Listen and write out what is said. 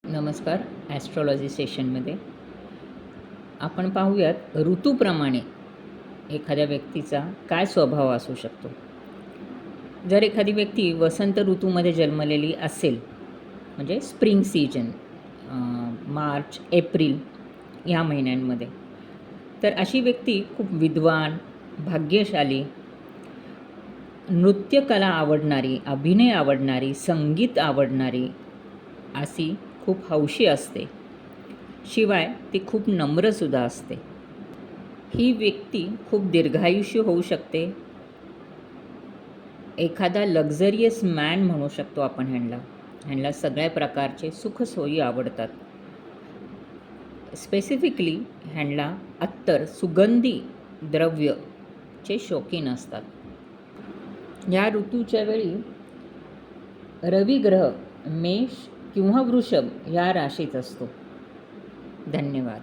नमस्कार. ॲस्ट्रॉलॉजी सेशनमध्ये आपण पाहूयात ऋतूप्रमाणे एखाद्या व्यक्तीचा काय स्वभाव असू शकतो. जर एखादी व्यक्ती वसंत ऋतूमध्ये जन्मलेली असेल, म्हणजे स्प्रिंग सीजन, मार्च एप्रिल ह्या महिन्यांमध्ये, तर अशी व्यक्ती खूप विद्वान, भाग्यशाली, नृत्यकला आवडणारी, अभिनय आवडणारी, संगीत आवडणारी अशी खूप हौशी असते. शिवाय ती खूप नम्रसुद्धा असते. ही व्यक्ती खूप दीर्घायुष्य होऊ शकते. एखादा लक्झरियस मॅन म्हणू शकतो आपण ह्यांना सगळ्या प्रकारचे सुखसोयी आवडतात. स्पेसिफिकली ह्यांना अत्तर, सुगंधी द्रव्यचे शौकीन असतात. या ऋतूच्या वेळी रवी ग्रह मेष किंवा वृषभ या राशीत असतो. धन्यवाद.